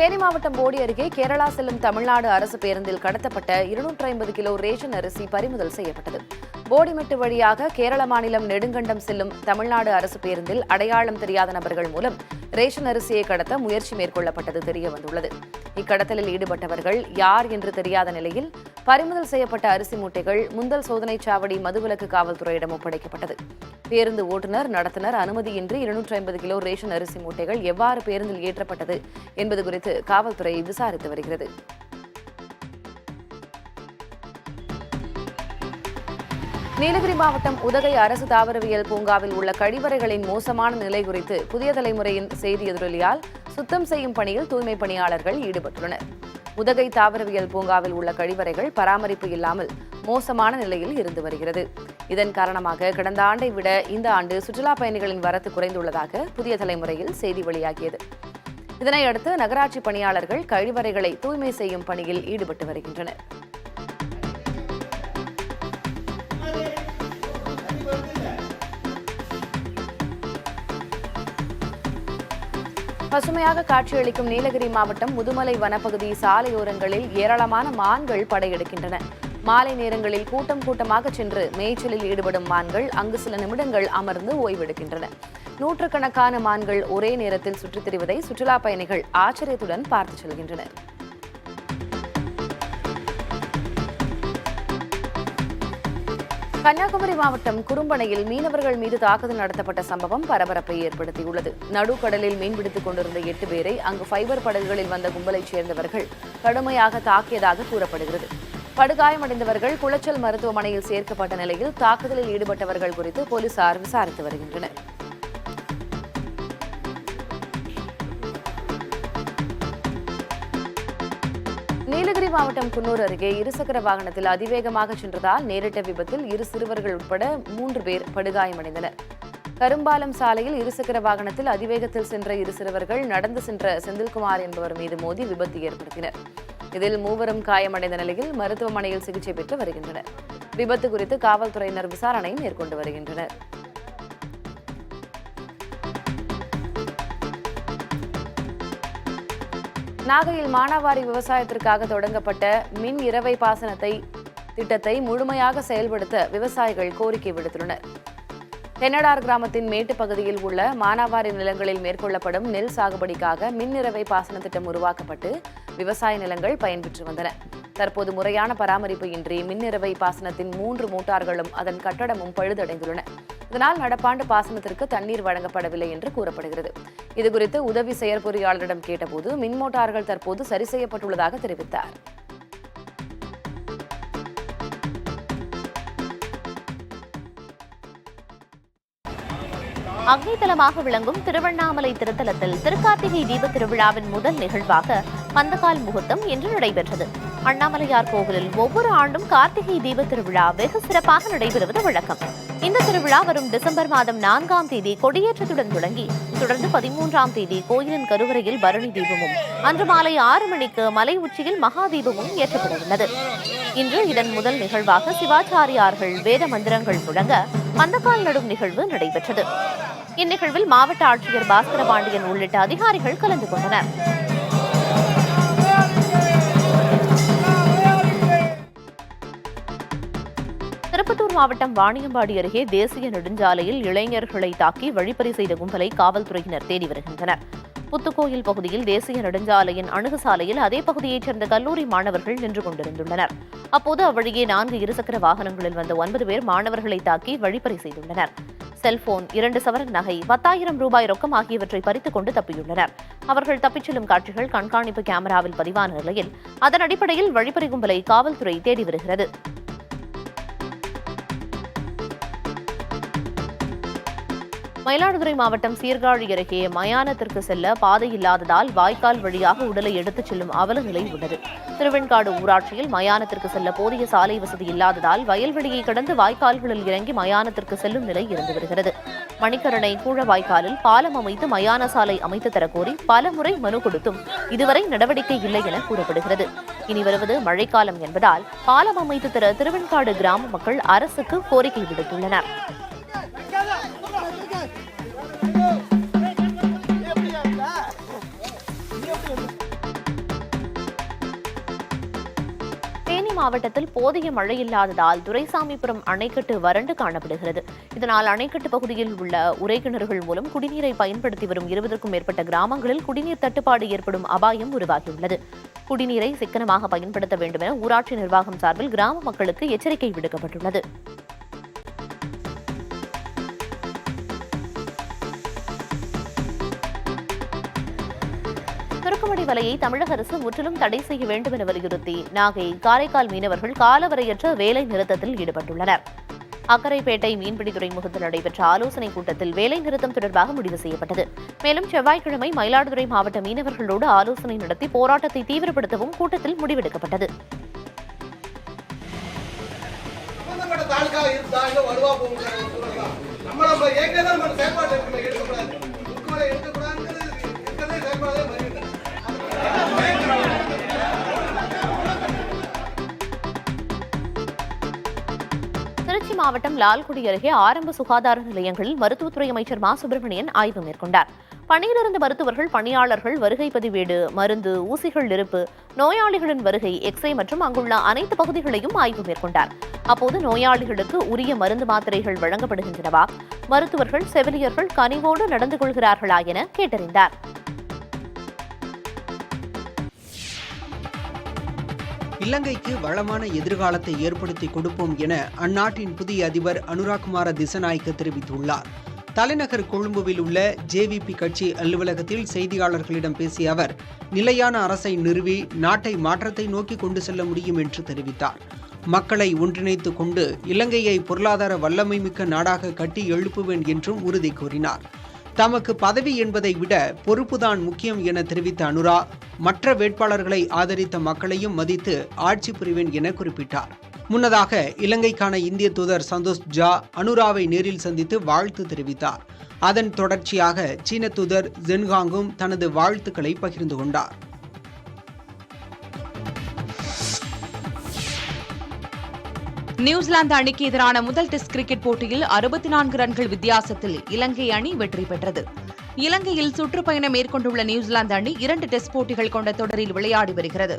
தேனி மாவட்டம் போடி அருகே கேரளா செல்லும் தமிழ்நாடு அரசு பேருந்தில் கடத்தப்பட்ட 250 கிலோ ரேஷன் அரிசி பறிமுதல் செய்யப்பட்டது. போடிமெட்டு வழியாக கேரள மாநிலம் நெடுங்கண்டம் செல்லும் தமிழ்நாடு அரசு பேருந்தில் அடையாளம் தெரியாத நபர்கள் மூலம் ரேஷன் அரிசியை கடத்த முயற்சி மேற்கொள்ளப்பட்டது தெரியவந்துள்ளது. இக்கடத்தலில் ஈடுபட்டவர்கள் யார் என்று தெரியாத நிலையில் பறிமுதல் செய்யப்பட்ட அரிசி மூட்டைகள் முந்தல் சோதனைச் சாவடி மதுவிலக்கு காவல்துறையிடம் ஒப்படைக்கப்பட்டது. பேருந்து ஓட்டுநர் நடத்துனர் அனுமதியின்றி 250 கிலோ ரேஷன் அரிசி மூட்டைகள் எவ்வாறு பேருந்தில் ஏற்றப்பட்டது என்பது குறித்து காவல்துறை விசாரித்து வருகிறது. நீலகிரி மாவட்டம் உதகை அரசு தாவரவியல் பூங்காவில் உள்ள கழிவறைகளின் மோசமான நிலை குறித்து புதிய தலைமுறையின் செய்தி எதிரொலியால் சுத்தம் செய்யும் பணியில் தூய்மை பணியாளர்கள் ஈடுபட்டுள்ளனர். உதகை தாவரவியல் பூங்காவில் உள்ள கழிவறைகள் பராமரிப்பு இல்லாமல் மோசமான நிலையில் இருந்து வருகிறது. இதன் காரணமாக கடந்த ஆண்டை விட இந்த ஆண்டு சுற்றுலா பயணிகளின் வரத்து குறைந்துள்ளதாக புதிய தலைமுறையில் செய்தி வெளியாகியது. இதனையடுத்து நகராட்சி பணியாளர்கள் கழிவறைகளை தூய்மை செய்யும் பணியில் ஈடுபட்டு வருகின்றனர். பசுமையாக காட்சியளிக்கும் நீலகிரி மாவட்டம் முதுமலை வனப்பகுதி சாலையோரங்களில் ஏராளமான மான்கள் படையெடுக்கின்றன. மாலை நேரங்களில் கூட்டம் கூட்டமாக சென்று மேய்ச்சலில் ஈடுபடும் மான்கள் அங்கு சில நிமிடங்கள் அமர்ந்து ஓய்வெடுக்கின்றன. நூற்றுக்கணக்கான மான்கள் ஒரே நேரத்தில் சுற்றித் திரிவதை சுற்றுலா பயணிகள் ஆச்சரியத்துடன் பார்த்து செல்கின்றனர். கன்னியாகுமரி மாவட்டம் குறும்பனையில் மீனவர்கள் மீது தாக்குதல் நடத்தப்பட்ட சம்பவம் பரபரப்பை ஏற்படுத்தியுள்ளது. நடுக்கடலில் மீன்பிடித்துக் கொண்டிருந்த 8 பேரை அங்கு ஃபைபர் படகுகளில் வந்த கும்பலைச் சேர்ந்தவர்கள் கடுமையாக தாக்கியதாக கூறப்படுகிறது. படுகாயமடைந்தவர்கள் குளச்சல் மருத்துவமனையில் சேர்க்கப்பட்ட நிலையில் தாக்குதலில் ஈடுபட்டவர்கள் குறித்து போலீசார் விசாரித்து வருகின்றனர். நீலகிரி மாவட்டம் குன்னூர் அருகே இருசக்கர வாகனத்தில் அதிவேகமாக சென்றதால் நேரிட்ட விபத்தில் 2 சிறுவர்கள் உட்பட 3 பேர் படுகாயமடைந்தனர். கரும்பாலம் சாலையில் இருசக்கர வாகனத்தில் அதிவேகத்தில் சென்ற 2 சிறுவர்கள் நடந்து சென்ற செந்தில்குமார் என்பவர் மீது மோதி விபத்து ஏற்படுத்தினர். இதில் 3 காயமடைந்த நிலையில் மருத்துவமனையில் சிகிச்சை பெற்று வருகின்றனர். விபத்து குறித்து காவல்துறையினர் விசாரணை மேற்கொண்டு வருகின்றனர். நாகையில் மானாவாரி விவசாயத்திற்காக தொடங்கப்பட்ட மின் இரவை பாசனத்தை திட்டத்தை முழுமையாக செயல்படுத்த விவசாயிகள் கோரிக்கை விடுத்துள்ளனர். தென்னடார் கிராமத்தின் மேட்டு பகுதியில் உள்ள மானாவாரி நிலங்களில் மேற்கொள்ளப்படும் நெல் சாகுபடிக்காக மின் இரவை பாசன திட்டம் உருவாக்கப்பட்டு விவசாய நிலங்கள் பயன்பெற்று வந்தன. தற்போது முறையான பராமரிப்பு இன்றி மின் இரவை பாசனத்தின் 3 மோட்டார்களும் அதன் கட்டடமும் பழுதடைந்துள்ளன. இதனால் நடப்பாண்டு பாசனத்திற்கு தண்ணீர் வழங்கப்படவில்லை என்று கூறப்படுகிறது. இதுகுறித்து உதவி செயற்பொறியாளரிடம் கேட்டபோது மின் மோட்டார்கள் தற்போது சரி செய்யப்பட்டுள்ளதாக தெரிவித்தார். அக்னிதலமாக விளங்கும் திருவண்ணாமலை திருத்தலத்தில் திருக்கார்த்திகை தீப திருவிழாவின் முதல் நிகழ்வாக பந்தக்கால் முகூர்த்தம் இன்று நடைபெற்றது. அண்ணாமலையார் கோவிலில் ஒவ்வொரு ஆண்டும் கார்த்திகை தீப திருவிழா வெகு சிறப்பாக நடைபெறுவது வழக்கம். இந்த திருவிழா வரும் டிசம்பர் மாதம் 4ஆம் தேதி கொடியேற்றத்துடன் தொடங்கி தொடர்ந்து 13ஆம் தேதி கோயிலின் கருவறையில் பரணி தீபமும் அன்று மாலை 6 மணிக்கு மலை உச்சியில் மகா தீபமும் ஏற்றப்பட உள்ளது. இன்று இதன் முதல் நிகழ்வாக சிவாச்சாரியார்கள் வேத மந்திரங்கள் முழங்க பந்தக்கால் நடும் நிகழ்வு நடைபெற்றது. இந்நிகழ்வில் மாவட்ட ஆட்சியர் பாஸ்கர பாண்டியன் உள்ளிட்ட அதிகாரிகள் கலந்து கொண்டனர். திருப்பத்தூர் மாவட்டம் வாணியம்பாடி அருகே தேசிய நெடுஞ்சாலையில் இளைஞர்களை தாக்கி வழிப்பறி செய்த கும்பலை காவல்துறையினர் தேடி வருகின்றனர். புத்துக்கோயில் பகுதியில் தேசிய நெடுஞ்சாலையின் அணுகுசாலையில் அதே பகுதியைச் சேர்ந்த கல்லூரி மாணவர்கள் நின்று கொண்டிருந்துள்ளனர். அப்போது அவ்வழியே 4 இருசக்கர வாகனங்களில் வந்த 9 பேர் மாணவர்களை தாக்கி வழிப்பறி செய்துள்ளனர். செல்போன், 2 சவரன் நகை, 10,000 ரூபாய் ரொக்கம் ஆகியவற்றை பறித்துக் கொண்டு தப்பியுள்ளனர். அவர்கள் தப்பிச் செல்லும் காட்சிகள் கண்காணிப்பு கேமராவில் பதிவான நிலையில் அதன் அடிப்படையில் வழிப்பறி கும்பலை காவல்துறை தேடி வருகிறது. மயிலாடுதுறை மாவட்டம் சீர்காழி அருகே மயானத்திற்கு செல்ல பாதை இல்லாததால் வாய்க்கால் வழியாக உடலை எடுத்துச் செல்லும் அவல நிலை உள்ளது. திருவெண்காடு ஊராட்சியில் மயானத்திற்கு செல்ல போதிய சாலை வசதி இல்லாததால் வயல்வெளியை கடந்து வாய்க்கால்களில் இறங்கி மயானத்திற்கு செல்லும் நிலை இருந்து வருகிறது. மணிக்கரணை கூழ வாய்க்காலில் பாலம் அமைத்து மயான சாலை அமைத்து தரக்கோரி பல முறை மனு கொடுத்தும் இதுவரை நடவடிக்கை இல்லை என கூறப்படுகிறது. இனி வருவது மழைக்காலம் என்பதால் பாலம் அமைத்து தர திருவெண்காடு கிராம மக்கள் அரசுக்கு கோரிக்கை விடுத்துள்ளனர். மாவட்டத்தில் போதிய மழை இல்லாததால் துரைசாமிபுரம் அணைக்கட்டு வறண்டு காணப்படுகிறது. இதனால் அணைக்கட்டு பகுதியில் உள்ள உறைகிணறுகள் மூலம் குடிநீரை பயன்படுத்தி வரும் 20க்கும் மேற்பட்ட கிராமங்களில் குடிநீர் தட்டுப்பாடு ஏற்படும் அபாயம் உருவாகியுள்ளது. குடிநீரை சிக்கனமாக பயன்படுத்த வேண்டும் என ஊராட்சி நிர்வாகம் சார்பில் கிராம மக்களுக்கு எச்சரிக்கை விடுக்கப்பட்டுள்ளது. சுருக்குமடி வலையை தமிழக அரசு முற்றிலும் தடை செய்ய வேண்டும் என வலியுறுத்தி நாகை, காரைக்கால் மீனவர்கள் காலவரையற்ற வேலை நிறுத்தத்தில் ஈடுபட்டுள்ளனர். அக்கரைப்பேட்டை மீன்பிடி துறைமுகத்தில் நடைபெற்ற ஆலோசனைக் கூட்டத்தில் வேலை நிறுத்தம் தொடர்பாக முடிவு செய்யப்பட்டது. மேலும் செவ்வாய்க்கிழமை மயிலாடுதுறை மாவட்ட மீனவர்களோடு ஆலோசனை நடத்தி போராட்டத்தை தீவிரப்படுத்தவும் கூட்டத்தில் முடிவெடுக்கப்பட்டது. திருச்சி மாவட்டம் லால்குடி அருகே ஆரம்ப சுகாதார நிலையங்களில் மருத்துவத்துறை அமைச்சர் மா சுப்பிரமணியன் ஆய்வு மேற்கொண்டார். பணியில் இருந்த மருத்துவர்கள், பணியாளர்கள் வருகை பதிவேடு, மருந்து, ஊசிகள் இருப்பு, நோயாளிகளின் வருகை, எக்ஸ்ரே மற்றும் அங்குள்ள அனைத்து பகுதிகளையும் ஆய்வு மேற்கொண்டார். அப்போது நோயாளிகளுக்கு உரிய மருந்து மாத்திரைகள் வழங்கப்படுகின்றனவா, மருத்துவர்கள், செவிலியர்கள் கனிவோடு நடந்து கொள்கிறார்களா என கேட்டறிந்தார். இலங்கைக்கு வளமான எதிர்காலத்தை ஏற்படுத்தி கொடுப்போம் என அந்நாட்டின் புதிய அதிபர் அனுராகுமார திசநாயக்க தெரிவித்துள்ளார். தலைநகர் கொழும்புவில் உள்ள ஜேவிபி கட்சி அலுவலகத்தில் செய்தியாளர்களிடம் பேசிய அவர், நிலையான அரசை நிறுவி நாட்டை மாற்றத்தை நோக்கி கொண்டு செல்ல முடியும் என்று தெரிவித்தார். மக்களை ஒன்றிணைத்துக் கொண்டு இலங்கையை பொருளாதார வல்லமை மிக்க நாடாக கட்டி எழுப்புவேன் என்றும் உறுதி கூறினார். தமக்கு பதவி என்பதை விட பொறுப்புதான் முக்கியம் என தெரிவித்த அனுரா, மற்ற வேட்பாளர்களை ஆதரித்த மக்களையும் மதித்து ஆட்சி புரிவேன் என குறிப்பிட்டார். முன்னதாக இலங்கைக்கான இந்திய தூதர் சந்தோஷ் ஜா அனுராவை நேரில் சந்தித்து வாழ்த்து தெரிவித்தார். அதன் தொடர்ச்சியாக சீன தூதர் ஜென்காங்கும் தனது வாழ்த்துக்களை பகிர்ந்து கொண்டார். நியூசிலாந்து அணிக்கு எதிரான முதல் டெஸ்ட் கிரிக்கெட் போட்டியில் 64 ரன்கள் வித்தியாசத்தில் இலங்கை அணி வெற்றி பெற்றது. இலங்கையில் சுற்றுப்பயணம் மேற்கொண்டுள்ள நியூசிலாந்து அணி 2 டெஸ்ட் போட்டிகள் கொண்ட தொடரில் விளையாடி வருகிறது.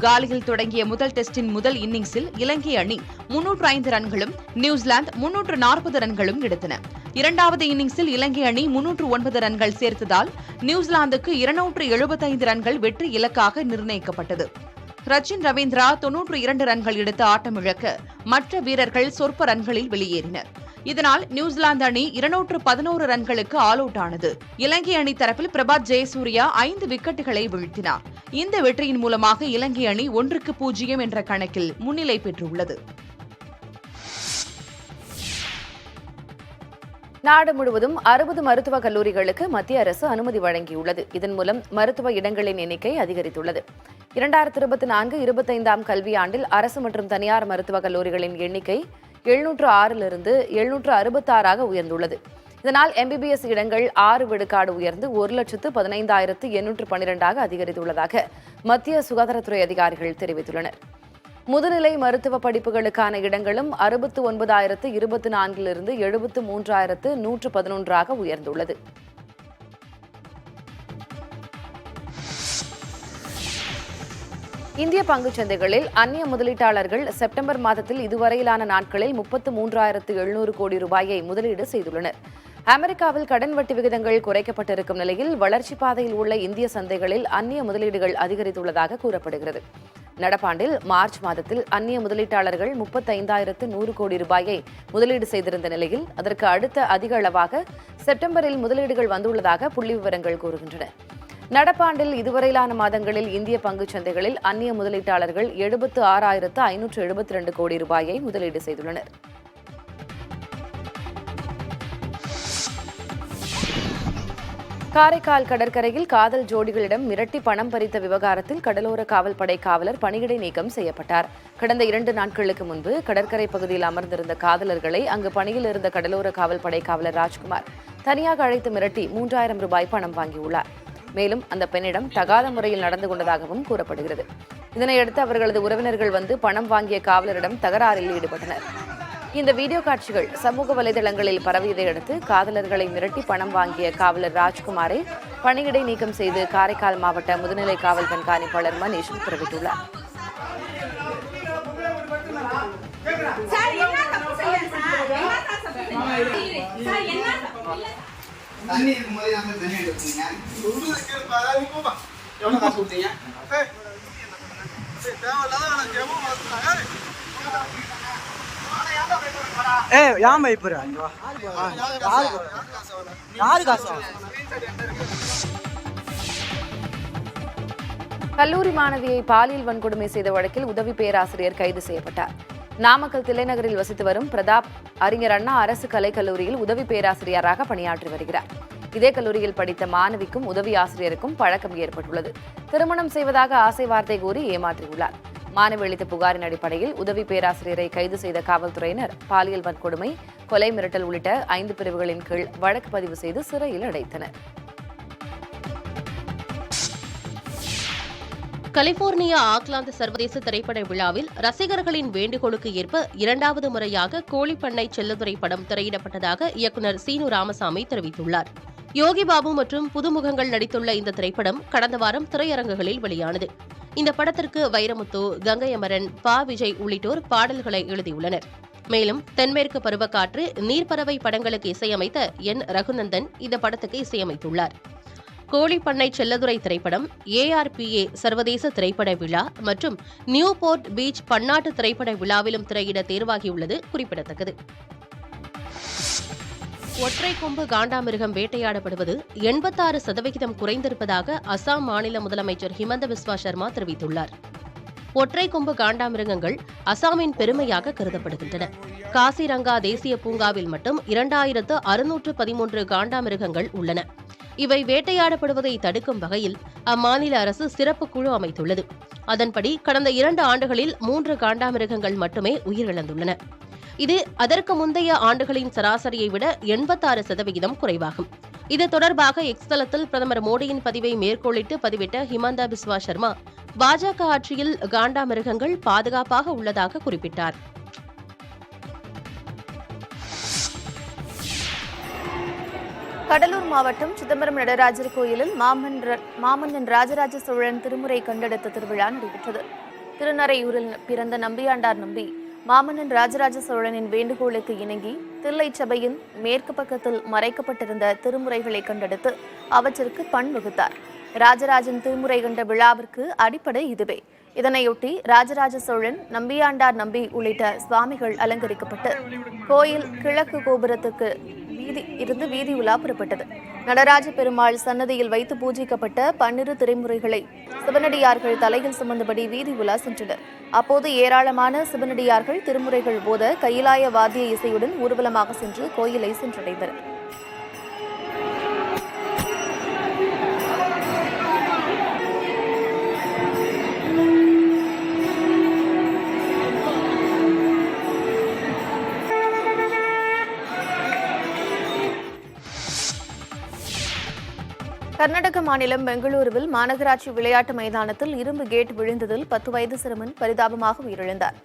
காலியில் தொடங்கிய முதல் டெஸ்டின் முதல் இன்னிங்ஸில் இலங்கை அணி 305 ரன்களும், நியூசிலாந்து 340 ரன்களும் எடுத்தன. இரண்டாவது இன்னிங்ஸில் இலங்கை அணி 309 ரன்கள் சேர்த்ததால் நியூசிலாந்துக்கு 275 ரன்கள் வெற்றி இலக்காக நிர்ணயிக்கப்பட்டது. ரச்சின் ரவீந்திரா 92 ரன்கள் எடுத்து ஆட்டமிழக்க மற்ற வீரர்கள் சொற்ப ரன்களில் வெளியேறினர். இதனால் நியூசிலாந்து அணி 211 ரன்களுக்கு ஆல் அவுட் ஆனது. இலங்கை அணி தரப்பில் பிரபாத் ஜெயசூர்யா 5 விக்கெட்டுகளை வீழ்த்தினார். இந்த வெற்றியின் மூலமாக இலங்கை அணி 1-0 என்ற கணக்கில் முன்னிலை பெற்றுள்ளது. நாடு முழுவதும் 60 மருத்துவக் கல்லூரிகளுக்கு மத்திய அரசு அனுமதி வழங்கியுள்ளது. இதன் மூலம் மருத்துவ இடங்களின் எண்ணிக்கை அதிகரித்துள்ளது. 2024-25 கல்வியாண்டில் அரசு மற்றும் தனியார் மருத்துவக் கல்லூரிகளின் எண்ணிக்கை 706 766 உயர்ந்துள்ளது. இதனால் MBBS இடங்கள் 6 விழுக்காடு உயர்ந்து 1,15,812 அதிகரித்துள்ளதாக மத்திய சுகாதாரத்துறை அதிகாரிகள் தெரிவித்துள்ளனர். முதுநிலை மருத்துவ படிப்புகளுக்கான இடங்களும் 69,024 73,111 உயர்ந்துள்ளது. இந்திய பங்குச் சந்தைகளில் அந்நிய முதலீட்டாளர்கள் செப்டம்பர் மாதத்தில் இதுவரையிலான நாட்களில் 33,700 கோடி ரூபாயை முதலீடு செய்துள்ளனர். அமெரிக்காவில் கடன் வட்டி விகிதங்கள் குறைக்கப்பட்டிருக்கும் நிலையில் வளர்ச்சிப் பாதையில் உள்ள இந்திய சந்தைகளில் அந்நிய முதலீடுகள் அதிகரித்துள்ளதாக கூறப்படுகிறது. நடப்பாண்டில் மார்ச் மாதத்தில் அந்நிய முதலீட்டாளர்கள் 35,100 கோடி ரூபாயை முதலீடு செய்திருந்த நிலையில் அதற்கு அடுத்த அதிக அளவாக செப்டம்பரில் முதலீடுகள் வந்துள்ளதாக புள்ளிவிவரங்கள் கூறுகின்றன. நடப்பாண்டில் இதுவரையிலான மாதங்களில் இந்திய பங்குச் சந்தைகளில் அந்நிய முதலீட்டாளர்கள் 76,572 கோடி ரூபாயை முதலீடு செய்துள்ளனர். காரைக்கால் கடற்கரையில் காதல் ஜோடிகளிடம் மிரட்டி பணம் பறித்த விவகாரத்தில் கடலோர காவல்படை காவலர் பணியிடை நீக்கம் செய்யப்பட்டார். கடந்த 2 நாட்களுக்கு முன்பு கடற்கரை பகுதியில் அமர்ந்திருந்த காதலர்களை அங்கு பணியில் இருந்த கடலோர காவல்படை காவலர் ராஜ்குமார் தனியாக அழைத்து மிரட்டி 3,000 ரூபாய் பணம் வாங்கியுள்ளார். மேலும் அந்த பெண்ணிடம் தகாத முறையில் நடந்து கொண்டதாகவும் கூறப்படுகிறது. இதனையடுத்து அவர்களது உறவினர்கள் வந்து பணம் வாங்கிய காவலரிடம் தகராறில் ஈடுபட்டனர். இந்த வீடியோ காட்சிகள் சமூக வலைதளங்களில் பரவியதை அடுத்து காதலர்களை மிரட்டி பணம் வாங்கிய காவலர் ராஜ்குமாரை பணியிடை நீக்கம் செய்து காரைக்கால் மாவட்ட முதுநிலை காவல் கண்காணிப்பாளர் மணீஷ் உத்தரவிட்டுள்ளார். தண்ணி இருக்கும்போது தண்ணி எடுத்துங்க. எவ்வளோ காசு கொடுத்தீங்க? யார் மைப்புறா யாரு காசு? கல்லூரி மாணவியை பாலியல் வன்கொடுமை செய்த வழக்கில் உதவி பேராசிரியர் கைது செய்யப்பட்டார். நாமக்கல் தில்லைநகரில் வசித்து வரும் பிரதாப் அறிஞர் அண்ணா அரசு கலைக்கல்லூரியில் உதவி பேராசிரியராக பணியாற்றி வருகிறார். இதே கல்லூரியில் படித்த மாணவிக்கும் உதவி ஆசிரியருக்கும் பழக்கம் ஏற்பட்டுள்ளது. திருமணம் செய்வதாக ஆசை வார்த்தை கூறி ஏமாற்றியுள்ளார். மாணவி அளித்த புகாரின் அடிப்படையில் உதவி பேராசிரியரை கைது செய்த காவல்துறையினர் பாலியல் வன்கொடுமை, கொலை மிரட்டல் உள்ளிட்ட 5 பிரிவுகளின் கீழ் வழக்கு பதிவு செய்து சிறையில் அடைத்தனர். கலிபோர்னியா ஆக்லாந்து சர்வதேச திரைப்பட விழாவில் ரசிகர்களின் வேண்டுகோளுக்கு ஏற்ப 2வது முறையாக கோழிப்பண்ணை செல்லதுரை படம் திரையிடப்பட்டதாக இயக்குநர் சீனு ராமசாமி தெரிவித்துள்ளார். யோகி பாபு மற்றும் புதுமுகங்கள் நடித்துள்ள இந்த திரைப்படம் கடந்த வாரம் திரையரங்குகளில் வெளியானது. இந்த படத்திற்கு வைரமுத்து, கங்கை அமரன், விஜய் உள்ளிட்டோர் பாடல்களை எழுதியுள்ளனர். மேலும் தென்மேற்கு பருவக்காற்று, நீர்ப்பறவை படங்களுக்கு இசையமைத்த என் ரகுநந்தன் இந்த படத்துக்கு இசையமைத்துள்ளார். கோழிப்பண்ணை செல்லதுரை திரைப்படம் ARPA சர்வதேச திரைப்பட விழா மற்றும் நியூபோர்ட் பீச் பன்னாட்டு திரைப்பட விழாவிலும் திரையிட தேர்வாகியுள்ளது குறிப்பிடத்தக்கது. ஒற்றை கொம்பு காண்டாமிருகம் வேட்டையாடப்படுவது 86% குறைந்திருப்பதாக அசாம் மாநில முதலமைச்சர் ஹிமந்த பிஸ்வா சர்மா தெரிவித்துள்ளார். ஒற்றை கொம்பு காண்டாமிருகங்கள் அசாமின் பெருமையாக கருதப்படுகின்றன. காசிரங்கா தேசிய பூங்காவில் மட்டும் 2613 காண்டாமிருகங்கள் உள்ளன. இவை வேட்டையாடப்படுவதை தடுக்கும் வகையில் அம்மாநில அரசு சிறப்பு குழு அமைத்துள்ளது. அதன்படி கடந்த 2 ஆண்டுகளில் 3 காண்டாமிருகங்கள் மட்டுமே உயிரிழந்துள்ளன. இது அதற்கு முந்தைய ஆண்டுகளின் சராசரியை விட 86% குறைவாகும். இது தொடர்பாக எக்ஸ் தளத்தில் பிரதமர் மோடியின் பதிவை மேற்கோளிட்டு பதிவிட்ட ஹிமந்தா பிஸ்வா சர்மா, பாஜக ஆட்சியில் காண்டாமிருகங்கள் பாதுகாப்பாக உள்ளதாக குறிப்பிட்டார். கடலூர் மாவட்டம் சிதம்பரம் நடராஜர் கோயிலில் மாமன்னன் ராஜராஜ சோழன் திருமுறை கண்டெடுத்த திருவிழா நடைபெற்றது. திருநறையூரில் பிறந்த நம்பியாண்டார் நம்பி மாமன்னன் ராஜராஜ சோழனின் வேண்டுகோளுக்கு இணங்கி தில்லை சபையின் மேற்கு பக்கத்தில் மறைக்கப்பட்டிருந்த திருமுறைகளை கண்டெடுத்து அவற்றிற்கு பண் வகுத்தார். ராஜராஜன் திருமுறை கண்ட விழாவிற்கு அடிப்படை இதுவே. இதனையொட்டி ராஜராஜ சோழன், நம்பியாண்டார் நம்பி உள்ளிட்ட சுவாமிகள் அலங்கரிக்கப்பட்டு கோயில் கிழக்கு கோபுரத்துக்கு வீதி உலா புறப்பட்டது. நடராஜ பெருமாள் சன்னதியில் வைத்து பூஜிக்கப்பட்ட 12 திரைமுறைகளை சிவனடியார்கள் தலையில் சுமந்தபடி வீதி உலா சென்றனர். அப்போது ஏராளமான சிவனடியார்கள் திருமுறைகள் போத கையிலாய வாத்திய இசையுடன் ஊர்வலமாக சென்று கோயிலை சென்றடைந்தனர். கர்நாடக மாநிலம் பெங்களூருவில் மாநகராட்சி விளையாட்டு மைதானத்தில் இரும்பு கேட் விழுந்ததில் 10 வயது சிறுவன் பரிதாபமாக உயிரிழந்தார்.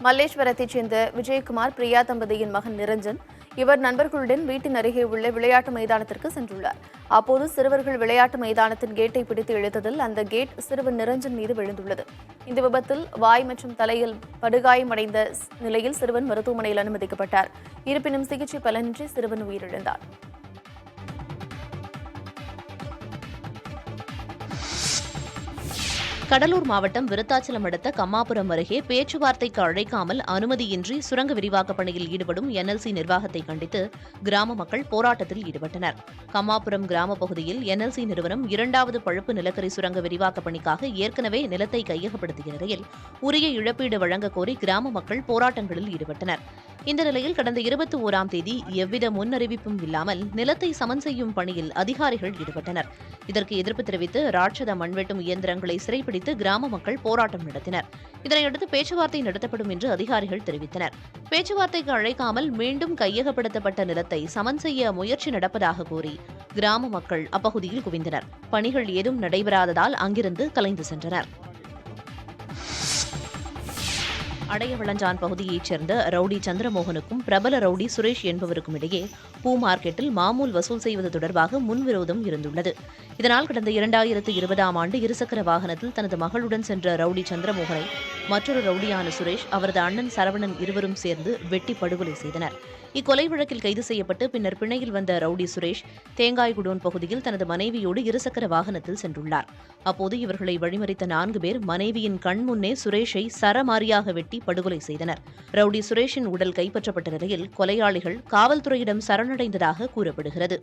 மல்லேஸ்வரத்தைச் சேர்ந்த விஜயகுமார் பிரியா தம்பதியின் மகன் நிரஞ்சன். இவர் நண்பர்களுடன் வீட்டின் அருகே உள்ள விளையாட்டு மைதானத்திற்கு சென்றுள்ளார். அப்போது சிறுவர்கள் விளையாட்டு மைதானத்தின் கேட்டை பிடித்து இழுத்ததில் அந்த கேட் சிறுவன் நிரஞ்சன் மீது விழுந்துள்ளது. இந்த விபத்தில் வாய் மற்றும் தலையில் படுகாயமடைந்த நிலையில் சிறுவன் மருத்துவமனையில் அனுமதிக்கப்பட்டார். இருப்பினும் சிகிச்சை பலனின்றி சிறுவன் உயிரிழந்தார். கடலூர் மாவட்டம் விருத்தாச்சலம் அடுத்த கம்மாபுரம் அருகே பேச்சுவார்த்தைக்கு அழைக்காமல் அனுமதியின்றி சுரங்க விரிவாக்கப் பணியில் ஈடுபடும் NLC நிர்வாகத்தை கண்டித்து கிராம மக்கள் போராட்டத்தில் ஈடுபட்டனர். கம்மாபுரம் கிராம பகுதியில் NLC நிறுவனம் 2வது பழுப்பு நிலக்கரி சுரங்க விரிவாக்கப் பணிக்காக ஏற்கனவே நிலத்தை கையகப்படுத்திய நிலையில் உரிய இழப்பீடு வழங்க கோரி கிராம மக்கள் போராட்டங்களில் ஈடுபட்டனர். இந்த நிலையில் கடந்த 21ஆம் தேதி எவ்வித முன்னறிவிப்பும் இல்லாமல் நிலத்தை சமன் செய்யும் பணியில் அதிகாரிகள் ஈடுபட்டனர். இதற்கு எதிர்ப்பு தெரிவித்து ராட்சத மண்வெட்டும் இயந்திரங்களை சிறைப்பிடித்து கிராம மக்கள் போராட்டம் நடத்தினர். இதனையடுத்து பேச்சுவார்த்தை நடத்தப்படும் என்று அதிகாரிகள் தெரிவித்தனர். பேச்சுவார்த்தைக்கு அழைக்காமல் மீண்டும் கையகப்படுத்தப்பட்ட நிலத்தை சமன் செய்ய முயற்சி நடப்பதாக கூறி கிராம மக்கள் அப்பகுதியில் குவிந்தனர். பணிகள் ஏதும் நடைபெறாததால் அங்கிருந்து கலைந்து சென்றனர். அடையவளஞ்சான் பகுதியைச் சேர்ந்த ரவுடி சந்திரமோகனுக்கும் பிரபல ரவுடி சுரேஷ் என்பவருக்கும் இடையே பூ மார்க்கெட்டில் மாமூல் வசூல் செய்வது தொடர்பாக முன்விரோதம் இருந்துள்ளது. இதனால் கடந்த 2020ஆம் ஆண்டு இருசக்கர வாகனத்தில் தனது மகளுடன் சென்ற ரவுடி சந்திரமோகனை மற்றொரு ரவுடியான சுரேஷ், அவரது அண்ணன் சரவணன் இருவரும் சேர்ந்து வெட்டி படுகொலை செய்தனர். இக்கொலை வழக்கில் கைது செய்யப்பட்டு பின்னர் பிணையில் வந்த ரவுடி சுரேஷ் தேங்காய்குடோன் பகுதியில் தனது மனைவியோடு இருசக்கர வாகனத்தில் சென்றுள்ளார். அப்போது இவர்களை வழிமறித்த 4 பேர் மனைவியின் கண் முன்னே சுரேஷை சரமாரியாக வெட்டி படுகொலை செய்தனர். ரவுடி சுரேஷின் உடல் கைப்பற்றப்பட்ட நிலையில் கொலையாளிகள் காவல்துறையிடம் சரணடைந்ததாக கூறப்படுகிறது.